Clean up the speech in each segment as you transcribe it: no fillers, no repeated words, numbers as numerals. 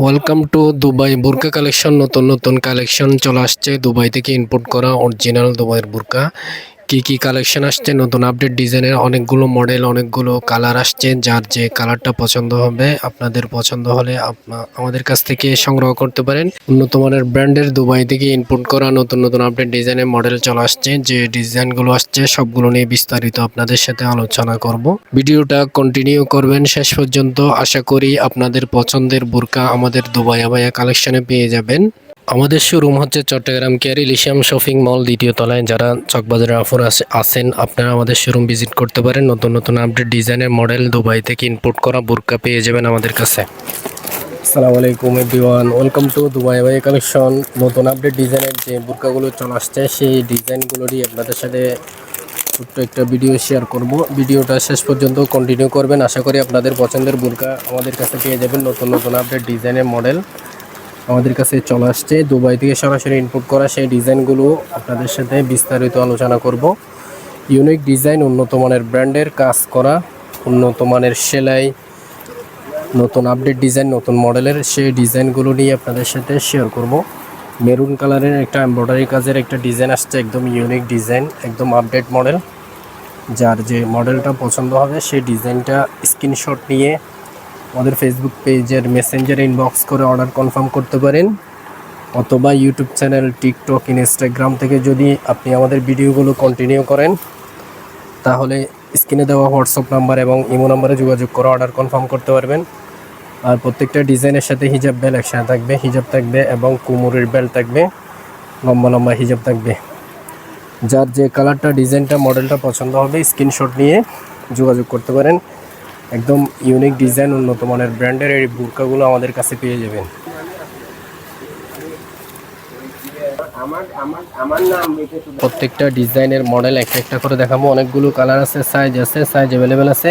Welcome to Dubai burqa collection. নতুন নতুন collection চলে আসছে দুবাই থেকে ইম্পোর্ট করা অরিজিনাল দুবাইয়ের বুরকা। কি কি কালেকশন আসছে, নতুন আপডেট ডিজাইনের অনেকগুলো মডেল, অনেকগুলো কালার আসছে। যার যে কালারটা পছন্দ হবে, আপনাদের পছন্দ হলে আমাদের কাছ থেকে সংগ্রহ করতে পারেন। উন্নত মানের ব্র্যান্ডের দুবাই থেকে ইম্পোর্ট করা নতুন নতুন আপডেট ডিজাইনের মডেল চলে আসছে। যে ডিজাইনগুলো আসছে সবগুলো নিয়ে বিস্তারিত আপনাদের সাথে আলোচনা করব। ভিডিওটা কন্টিনিউ করবেন শেষ পর্যন্ত। আশা করি আপনাদের পছন্দের বুরকা আমাদের দুবাই আবায়া কালেকশনে পেয়ে যাবেন। আমাদের শোরুম হচ্ছে Chattogram care Elysium shopping mall দ্বিতীয় তলায়। যারা চকবাজারে আফর আসেন আপনারা আমাদের শোরুম ভিজিট করতে পারেন। নতুন নতুন আপডেট ডিজাইনের মডেল দুবাই থেকে ইম্পোর্ট করা বুরকা পেয়ে যাবেন আমাদের কাছে। আসসালামু আলাইকুম everyone, welcome to Dubai abaya collection. নতুন আপডেট ডিজাইনের যে বুরকাগুলো চলে আসছে সেই ডিজাইনগুলোরই আপনাদের সাথে ছোট্ট একটা ভিডিও শেয়ার করব। ভিডিওটা শেষ পর্যন্ত কন্টিনিউ করবেন। আশা করি আপনাদের পছন্দের বুরকা আমাদের কাছে পেয়ে যাবেন। নতুন নতুন আপডেট ডিজাইনের মডেল আমাদের কাছে চলে আসছে দুবাই থেকে সরাসরি ইনপুট করা সেই ডিজাইনগুলো আপনাদের সাথে বিস্তারিত আলোচনা করব। ইউনিক ডিজাইন, উন্নত মানের ব্র্যান্ডের কাজ করা, উন্নত মানের সেলাই, নতুন আপডেট ডিজাইন, নতুন মডেলের সেই ডিজাইনগুলো নিয়ে আপনাদের সাথে শেয়ার করব। মেরুন কালারের একটা এমব্রয়ডারি কাজের একটা ডিজাইন আসছে, একদম ইউনিক ডিজাইন, একদম আপডেট মডেল। যার যে মডেলটা পছন্দ হবে সেই ডিজাইনটা স্ক্রিনশট নিয়ে আমাদের ফেসবুক পেজের মেসেঞ্জারে ইনবক্স করে অর্ডার কনফার্ম করতে পারেন, অথবা ইউটিউব চ্যানেল, টিকটক, ইনস্টাগ্রাম থেকে যদি আপনি আমাদের ভিডিওগুলো কন্টিনিউ করেন তাহলে স্ক্রিনে দেওয়া হোয়াটসঅ্যাপ নাম্বার এবং ইমো নাম্বারে যোগাযোগ করে অর্ডার কনফার্ম করতে পারবেন। আর প্রত্যেকটা ডিজাইনের সাথে হিজাব বেল একসাথে থাকবে, হিজাব থাকবে এবং কোমরের বেল্ট থাকবে, লম্বা লম্বা হিজাব থাকবে। যার যে কালারটা, ডিজাইনটা, মডেলটা পছন্দ হবে স্ক্রিনশট নিয়ে যোগাযোগ করতে পারেন। একদম ইউনিক ডিজাইন, উন্নত মানের ব্র্যান্ডের এই বুরকাগুলো আমাদের কাছে পেয়ে যাবেন। প্রত্যেকটা ডিজাইনের মডেল একটা একটা করে দেখাবো। অনেকগুলো কালার আছে, সাইজ আছে, সাইজ অ্যাভেলেবেল আছে।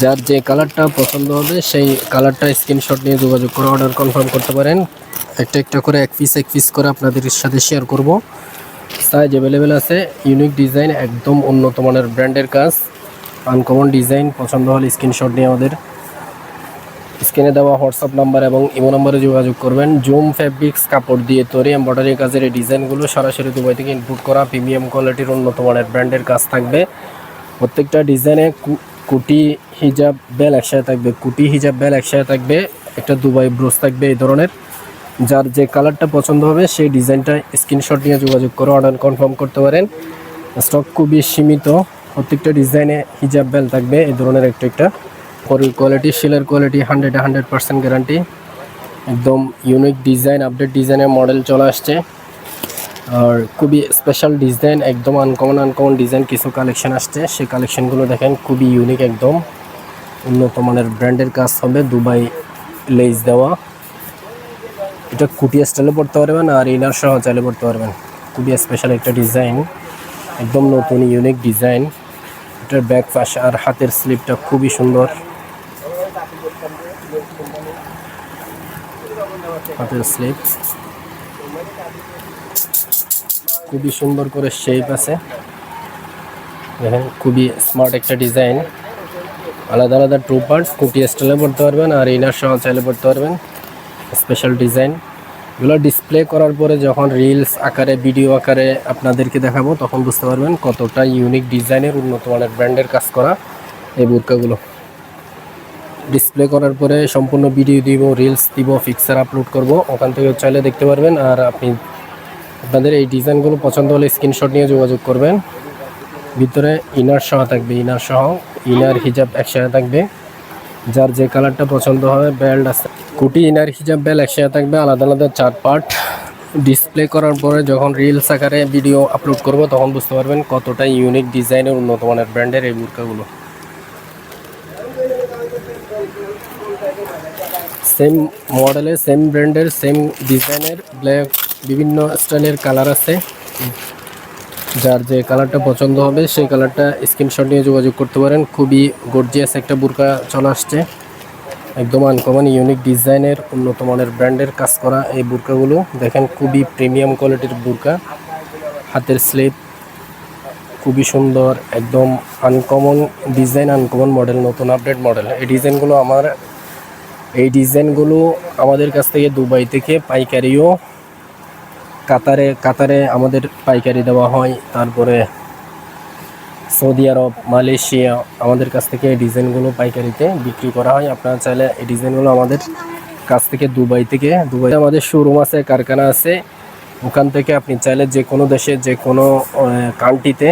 যার যে কালারটা পছন্দ হবে সেই কালারটা স্ক্রিনশট নিয়ে যোগাযোগ করে অর্ডার কনফার্ম করতে পারেন। একটা একটা করে এক পিস করে আপনাদের সাথে শেয়ার করব। সাইজ অ্যাভেলেবেল আছে, ইউনিক ডিজাইন, একদম উন্নত মানের ব্র্যান্ডের কাজ, আনকমন ডিজাইন। পছন্দ হলে স্ক্রিনশট নিয়ে আমাদের স্ক্রিনে দেওয়া হোয়াটসঅ্যাপ নাম্বার এবং ইমো নাম্বারে যোগাযোগ করবেন। জুম ফেব্রিক্স কাপড় দিয়ে তৈরি এমব্রয়ডারি কাজের এই ডিজাইনগুলো সরাসরি দুবাই থেকে ইনপুট করা প্রিমিয়াম কোয়ালিটির উন্নত মানের ব্র্যান্ডের কাজ থাকবে। প্রত্যেকটা ডিজাইনে কুটি হিজাব বেল একসাথে থাকবে, কুটি হিজাব বেল একসাথে থাকবে, একটা দুবাই ব্রোচ থাকবে এই ধরনের। যার যে কালারটা পছন্দ হবে সেই ডিজাইনটা স্ক্রিনশট নিয়ে যোগাযোগ করে অর্ডার কনফার্ম করতে পারেন। স্টক খুবই সীমিত। প্রত্যেকটা ডিজাইনে হিজাব বেল থাকবে এই ধরনের একটা একটা। পরের কোয়ালিটি, সেলের কোয়ালিটি 100% গ্যারান্টি। একদম ইউনিক ডিজাইন, আপডেট ডিজাইনের মডেল চলে আসছে। আর খুবই স্পেশাল ডিজাইন, একদম আনকমন ডিজাইন কিছু কালেকশন আসছে। সেই কালেকশনগুলো দেখেন, খুবই ইউনিক, একদম উন্নত মানের ব্র্যান্ডের কাজ হবে, দুবাই লেস দেওয়া। এটা কুটিয়া স্টাইলে পড়তে পারবেন আর ইনার সহ চাইলে পড়তে পারবেন। খুবই স্পেশাল একটা ডিজাইন, একদম নতুন ইউনিক ডিজাইন। এটার ব্যাক পাশ আর হাতের স্লিপটা খুবই সুন্দর। হাতের স্লিপ খুবই সুন্দর করে শেপ আছে, দেখেন খুবই স্মার্ট একটা ডিজাইন। আলাদা আলাদা টু পার্ট, কুটি স্টাইলে পড়তে পারবেন আর ইনার সহ চাইলে পড়তে পারবেন। স্পেশাল ডিজাইন এগুলো ডিসপ্লে করার পরে যখন রিলস আকারে, ভিডিও আকারে আপনাদেরকে দেখাবো তখন বুঝতে পারবেন কতটা ইউনিক ডিজাইনের, উন্নত মানের ব্র্যান্ডের কাজ করা এই বুরকাগুলো। ডিসপ্লে করার পরে সম্পূর্ণ ভিডিও দিব, রিলস দিব, পিকচার আপলোড করব, ওখান থেকে চাইলে দেখতে পারবেন। আর আপনাদের এই ডিজাইনগুলো পছন্দ হলে স্ক্রিনশট নিয়ে যোগাযোগ করবেন। ভিতরে ইনার সহ থাকবে, ইনার হিজাব একসাথে থাকবে। যার যে কালারটা পছন্দ হবে, বেল্ট আছে, কুটি ইনার হিজাব বেল একসাথে থাকবে, আলাদা আলাদা 4 পার্ট। ডিসপ্লে করার পরে যখন রিলস আকারে ভিডিও আপলোড করব তখন বুঝতে পারবেন কতটা ইউনিক ডিজাইনের, উন্নত মানের ব্র্যান্ডের এই বুরকাগুলো। সেম মডেলের, সেম ব্র্যান্ডের, সেম ডিজাইনের ব্ল্যাক বিভিন্ন স্টাইলের কালার আছে। যার যে কালারটা পছন্দ হবে সেই কালারটা স্ক্রিনশট নিয়ে যোগাযোগ করতে পারেন। খুবই গর্জিয়াস একটা বুরকা চলে আসছে, একদম আনকমন ইউনিক ডিজাইনের, উন্নত মানের ব্র্যান্ডের কাজ করা এই বুরকাগুলো দেখেন। খুবই প্রিমিয়াম কোয়ালিটির বুরকা। হাতের স্লিপ খুবই সুন্দর, একদম আনকমন ডিজাইন, আনকমন মডেল, নতুন আপডেট মডেল। এই ডিজাইনগুলো এই ডিজাইনগুলো আমাদের কাছ থেকে দুবাই থেকে পাইকারিও, কাতারে আমাদের পাইকারি দেওয়া হয়, তারপরে সৌদি আরব, মালয়েশিয়া আমাদের কাছ থেকে এই ডিজাইনগুলো পাইকারিতে বিক্রি করা হয়। আপনারা চাইলে এই ডিজাইনগুলো আমাদের কাছ থেকে দুবাই আমাদের শোরুম আছে, কারখানা আছে, ওখান থেকে আপনি চাইলে যে কোনো দেশে, যে কোনো কান্ট্রিতে,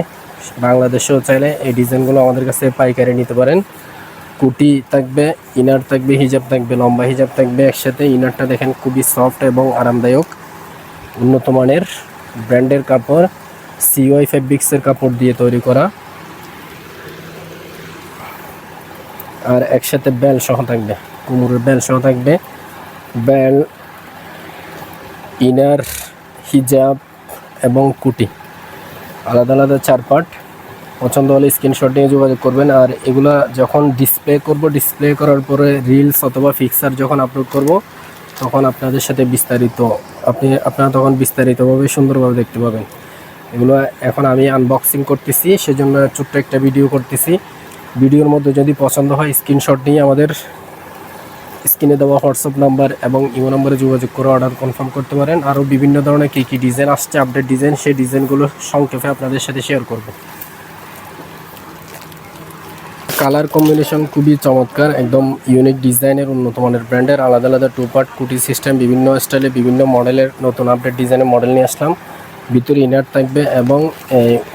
বাংলাদেশেও চাইলে এই ডিজাইনগুলো আমাদের কাছে পাইকারি নিতে পারেন। কুটি থাকবে, ইনার থাকবে, হিজাব থাকবে, লম্বা হিজাব থাকবে একসাথে। ইনারটা দেখেন খুবই সফট এবং আরামদায়ক, উন্নত মানের ব্র্যান্ডের কাপড়, সিওয়াই ফেব্রিক্সের কাপড় দিয়ে তৈরি করা। আর একসাথে বেল সহ থাকবে, কোমরের বেল সহ থাকবে। বেল, ইনার, হিজাব এবং কুটি আলাদা আলাদা 4 পার্ট। পছন্দ হলে স্ক্রিনশট নিয়ে যোগাযোগ করবেন। আর এগুলা যখন ডিসপ্লে করব, ডিসপ্লে করার পরে রিলস অথবা পিকচার যখন আপলোড করব, তখন আপনাদের সাথে আপনারা তখন বিস্তারিতভাবে সুন্দরভাবে দেখতে পাবেন। এগুলো এখন আমি আনবক্সিং করতেছি, সেজন্য ছোট্ট একটা ভিডিও করতেছি। ভিডিওর মধ্যে যদি পছন্দ হয় স্ক্রিনশট নিয়ে আমাদের স্ক্রিনে দেওয়া হোয়াটসঅ্যাপ নাম্বার এবং ইমো নাম্বারে যোগাযোগ করে অর্ডার কনফার্ম করতে পারেন। আরও বিভিন্ন ধরনের কী ডিজাইন আসছে, আপডেট ডিজাইন, সেই ডিজাইনগুলো সংক্ষেপে আপনাদের সাথে শেয়ার করব। কালার কম্বিনেশন খুবই চমৎকার, একদম ইউনিক ডিজাইনের, উন্নত মানের ব্র্যান্ডের, আলাদা আলাদা 2 পার্ট কুটি সিস্টেম, বিভিন্ন স্টাইলে বিভিন্ন মডেলের নতুন আপডেট ডিজাইনের মডেল নিয়ে আসলাম। ভিতরে ইনার থাকবে এবং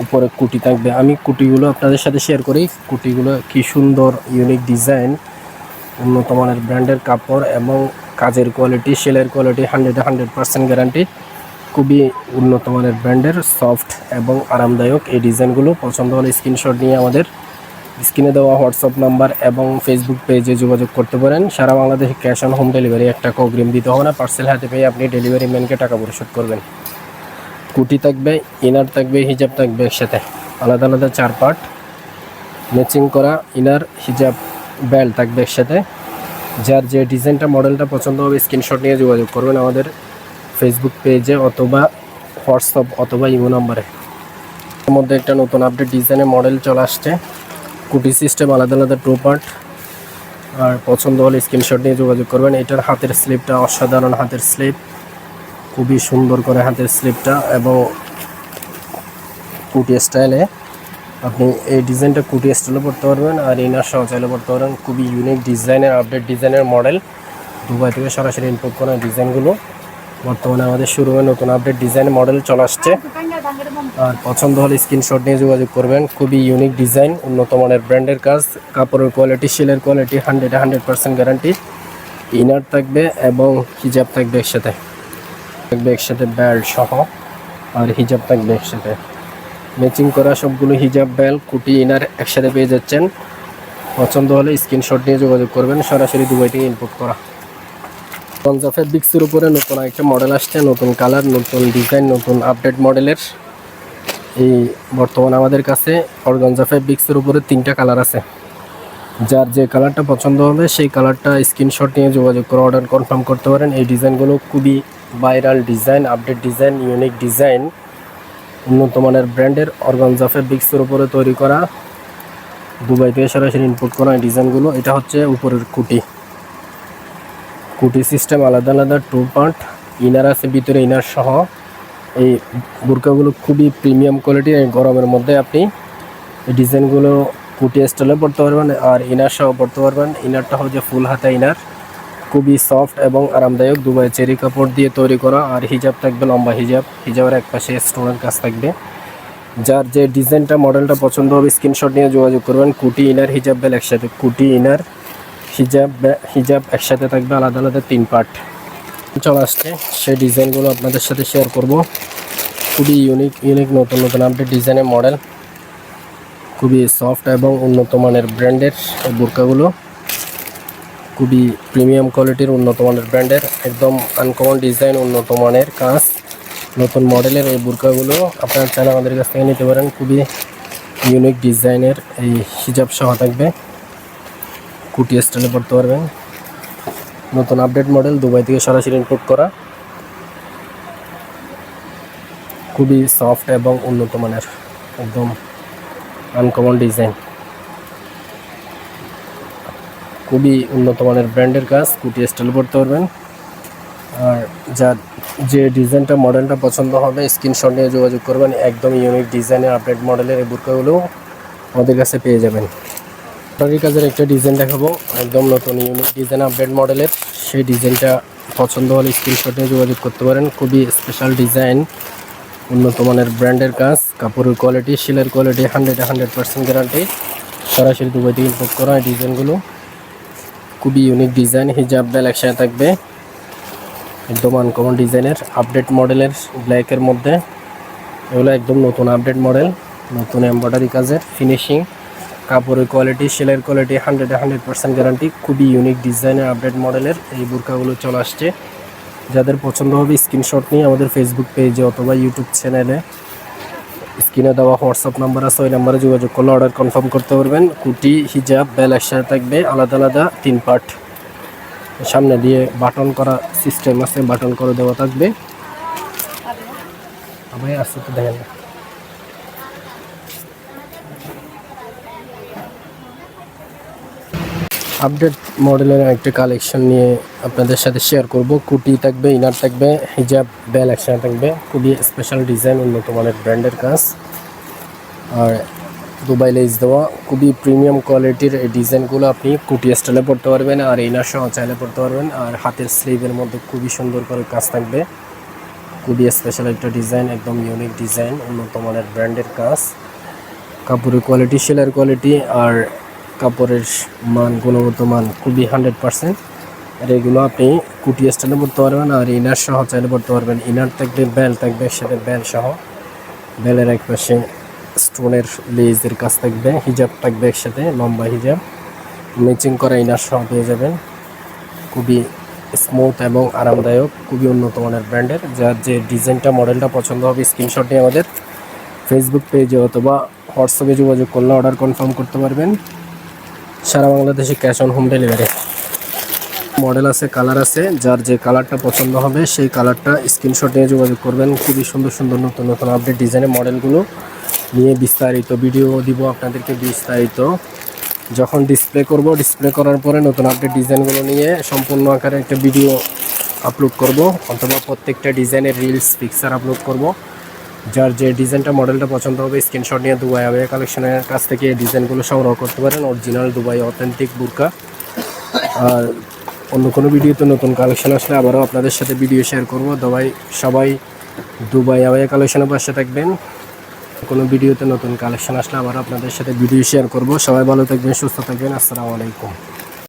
উপরে কুটি থাকবে। আমি কুটিগুলো আপনাদের সাথে শেয়ার করি। কুটিগুলো কি সুন্দর, ইউনিক ডিজাইন, উন্নত মানের ব্র্যান্ডের কাপড় এবং কাজের কোয়ালিটি, সেলের কোয়ালিটি 100% গ্যারান্টি। খুবই উন্নত মানের ব্র্যান্ডের, সফট এবং আরামদায়ক। এই ডিজাইনগুলো পছন্দ হলে স্ক্রিনশট নিয়ে আমাদের স্ক্রিনে দেওয়া হোয়াটসঅ্যাপ নাম্বার এবং ফেসবুক পেজে যোগাযোগ করতে পারেন। সারা বাংলাদেশে ক্যাশ অন হোম ডেলিভারি, 1 টাকা অগ্রিম দিতে হবে না। পার্সেল হাতে পেয়ে আপনি ডেলিভারি ম্যানকে টাকা পরিশোধ করবেন। কুটি থাকবে, ইনার থাকবে, হিজাব থাকবে একসাথে, আলাদা আলাদা 4 পার্ট ম্যাচিং করা। ইনার, হিজাব, বেল্ট থাকবে একসাথে। যার যে ডিজাইনটা, মডেলটা পছন্দ হবে স্ক্রিনশট নিয়ে যোগাযোগ করবেন আমাদের ফেসবুক পেজে অথবা হোয়াটসঅ্যাপ অথবা ইমো নাম্বারে। এর মধ্যে একটা নতুন আপডেট ডিজাইনের মডেল চলে আসছে। কুটি সিস্টেম, আলাদা আলাদা 2 পার্ট। আর পছন্দ হলে স্ক্রিনশট নিয়ে যোগাযোগ করবেন। এটার হাতের স্লিপটা অসাধারণ, হাতের স্লিপ খুবই সুন্দর করে হাতের স্লিপটা, এবং কুটি স্টাইলে আপনি এই ডিজাইনটা কুটি স্টাইলে পড়তে পারবেন। আর ইনার সহ চাইলে পড়তে পারবেন। খুবই ইউনিক ডিজাইনের, আপডেট ডিজাইনের মডেল, দুবাই থেকে সরাসরি ইম্পোর্ট করা ডিজাইনগুলো বর্তমানে আমাদের শোরুমে নতুন আপডেট ডিজাইনের মডেল চলে আসছে। আর পছন্দ হলে স্ক্রিনশট নিয়ে যোগাযোগ করবেন। খুবই ইউনিক ডিজাইন, উন্নত মানের ব্র্যান্ডের কাজ, কাপড়ের কোয়ালিটি, সেলের কোয়ালিটি 100% গ্যারান্টি। ইনার থাকবে এবং হিজাব থাকবে একসাথে বেল্ট সহ, আর হিজাব থাকবে একসাথে ম্যাচিং করা। সবগুলো হিজাব, বেল্ট, কুটি, ইনার একসাথে পেয়ে যাচ্ছেন। পছন্দ হলে স্ক্রিনশট নিয়ে যোগাযোগ করবেন। সরাসরি দুবাই থেকে ইম্পোর্ট করা। অর্গানজা ফেব্রিক্সের উপরে নতুন একটা মডেল আসছে, নতুন কালার, নতুন ডিজাইন, নতুন আপডেট মডেলের। এই বর্তমানে আমাদের কাছে অর্গানজা ফেব্রিক্সের উপরে 3টা কালার আছে। যার যে কালারটা পছন্দ হবে সেই কালারটা স্ক্রিনশট নিয়ে যোগাযোগ করে অর্ডার কনফার্ম করতে পারেন। এই ডিজাইনগুলো খুবই viral design, update design, unique design, উন্নত মানের ব্র্যান্ডের অর্গানজা ফেব্রিক্সের উপরে তৈরি করা, দুবাই থেকে সরাসরি ইম্পোর্ট করা এই ডিজাইনগুলো। এটা হচ্ছে উপরের কুটি সিস্টেম, আলাদা আলাদা 2 পার্ট। ইনার আছে ভিতরে, ইনার সহ। এই বোরকাগুলো খুবই প্রিমিয়াম কোয়ালিটির। এই গরমের মধ্যে আপনি এই ডিজাইনগুলো কুটি স্টাইলে পড়তে পারবেন আর ইনার সহ পড়তে পারবেন। ইনারটা হচ্ছে ফুল হাতা ইনার, খুবই সফট এবং আরামদায়ক, দুবাই চেরি কাপড় দিয়ে তৈরি করা। আর হিজাব থাকবে লম্বা হিজাব, হিজাবের এক পাশে স্টোনের কাজ থাকবে। যার যে ডিজাইনটা, মডেলটা পছন্দ হবে স্ক্রিনশট নিয়ে যোগাযোগ করবেন। কুটি, ইনার, হিজাব, বেল একসাথে, কুটি, ইনার, হিজাব একসাথে থাকবে, আলাদা আলাদা 3 পার্ট চলে আসছে। সেই ডিজাইনগুলো আপনাদের সাথে শেয়ার করব। খুবই ইউনিক নতুন আপডেট ডিজাইনের মডেল, খুবই সফট এবং উন্নত মানের ব্র্যান্ডের এই বোরকাগুলো। খুবই প্রিমিয়াম কোয়ালিটির, উন্নত মানের ব্র্যান্ডের, একদম আনকমন ডিজাইন, উন্নত মানের কাজ, নতুন মডেলের এই বোরকাগুলো আপনারা চাইলে আমাদের কাছ থেকে নিতে পারেন। খুবই ইউনিক ডিজাইনের এই হিজাব সহ থাকবে, কুটি স্টাইলে পড়তে পারবেন। নতুন আপডেট মডেল, দুবাই থেকে সরাসরি ইম্পোর্ট করা, খুবই সফট এবং উন্নত মানের, একদম আনকমন ডিজাইন। খুবই উন্নত মানের ব্র্যান্ডের কাজ, কুটি স্টাইল করতে পারবেন। আর যার যে ডিজাইনটা মডেলটা পছন্দ হবে স্ক্রিনশট নিয়ে যোগাযোগ করবেন। একদম ইউনিক ডিজাইনের আপডেট মডেলের এই বুরকাগুলো আমাদের কাছে পেয়ে যাবেন। এমব্রয়ডারি কাজের একটা ডিজাইন দেখাবো, একদম নতুন ইউনিক ডিজাইন আপডেট মডেলের। সেই ডিজাইনটা পছন্দ হলে স্ক্রিনশট নিয়ে যোগাযোগ করতে পারেন। খুবই স্পেশাল ডিজাইন, উন্নত মানের ব্র্যান্ডের কাজ, কাপড়ের কোয়ালিটি, সেলের কোয়ালিটি 100% গ্যারান্টি। সরাসরি দুবাই থেকে ইম্পোর্ট করা এই ডিজাইনগুলো খুবই ইউনিক ডিজাইন। হিজাব বেল একসাথে থাকবে, একদম আনকমন ডিজাইনের আপডেট মডেলের ব্ল্যাকের মধ্যে। এগুলো একদম নতুন আপডেট মডেল, নতুন এমব্রয়ডারি কাজের ফিনিশিং, কাপড়ের কোয়ালিটি, সেলের কোয়ালিটি 100% গ্যারান্টি। খুবই ইউনিক ডিজাইনের আপডেট মডেলের এই বুরকাগুলো চলে আসছে। যাদের পছন্দ হবে স্ক্রিনশট নিয়ে আমাদের ফেসবুক পেজে অথবা ইউটিউব চ্যানেলে স্ক্রিনে দেওয়া হোয়াটসঅ্যাপ নাম্বার আছে, ওই নাম্বারে যোগাযোগ করলে অর্ডার কনফার্ম করতে পারবেন। কুটি, হিজাব, বেল একসাথে থাকবে, আলাদা আলাদা 3 পার্ট। সামনে দিয়ে বাটন করা সিস্টেম আছে, বাটন করে দেওয়া থাকবে। ভাই আসতে তো দেখেন না। আপডেট মডেলের একটা কালেকশন নিয়ে আপনাদের সাথে শেয়ার করব। কুটি থাকবে, ইনার থাকবে, হিজাব, বেল একসাথে থাকবে। খুবই স্পেশাল ডিজাইন, উন্নত মানের ব্র্যান্ডের কাজ আর দুবাই লেস দেওয়া। খুবই প্রিমিয়াম কোয়ালিটির এই ডিজাইনগুলো আপনি কুটি স্টাইলে পড়তে পারবেন আর ইনার সহ চাইলে পড়তে পারবেন। আর হাতের স্লিভের মধ্যে খুবই সুন্দর করে কাজ থাকবে। খুবই স্পেশাল একটা ডিজাইন, একদম ইউনিক ডিজাইন, উন্নত মানের ব্র্যান্ডের কাজ। কাপড়ের কোয়ালিটি, সেলার কোয়ালিটি আর কাপড়ের মান, গুণগত মান খুবই 100%। আর এগুলো আপনি কুটি স্টাইলে পড়তে পারবেন আর ইনার সহ চাইলে পড়তে পারবেন। ইনার থাকবে, বেল থাকবে, সাথে বেল সহ, বেলের এক পাশে স্টোনের লেজের কাজ থাকবে। হিজাব থাকবে একসাথে, লম্বা হিজাব, ম্যাচিং করা ইনার সহ পেয়ে যাবেন। খুবই স্মুথ এবং আরামদায়ক, খুবই উন্নত মানের ব্র্যান্ডের। যার যে ডিজাইনটা মডেলটা পছন্দ হবে স্ক্রিনশট নিয়ে আমাদের ফেসবুক পেজে অথবা হোয়াটসঅ্যাপে যোগাযোগ করলে অর্ডার কনফার্ম করতে পারবেন। সারা বাংলাদেশে cash on home delivery. Model আছে, কালার আছে, যার যে কালারটা পছন্দ হবে সেই কালারটা স্ক্রিনশট নিয়ে যোগাযোগ করবেন। খুবই সুন্দর সুন্দর নতুন নতুন আপডেট ডিজাইনের মডেলগুলো নিয়ে বিস্তারিত ভিডিও দিব আপনাদেরকে। বিস্তারিত যখন ডিসপ্লে করব, ডিসপ্লে করার পরে নতুন আপডেট ডিজাইনগুলো নিয়ে সম্পূর্ণ আকারে একটা ভিডিও আপলোড করব অথবা প্রত্যেকটা ডিজাইনের রিলস পিকচার আপলোড করব। যার যে ডিজাইনটা মডেলটা পছন্দ হবে স্ক্রিনশট নিয়ে দুবাই আবেয়া কালেকশনের কাছ থেকে এই ডিজাইনগুলো সংগ্রহ করতে পারেন। অরিজিনাল দুবাই অথেন্টিক বুরকা। আর অন্য কোনো ভিডিওতে নতুন কালেকশন আসলে আবারও আপনাদের সাথে ভিডিও শেয়ার করব। সবাই দুবাই আবেয়া কালেকশনের পাশে থাকবেন। কোনো ভিডিওতে নতুন কালেকশন আসলে আবারও আপনাদের সাথে ভিডিও শেয়ার করব। সবাই ভালো থাকবেন, সুস্থ থাকবেন। আসসালামু আলাইকুম।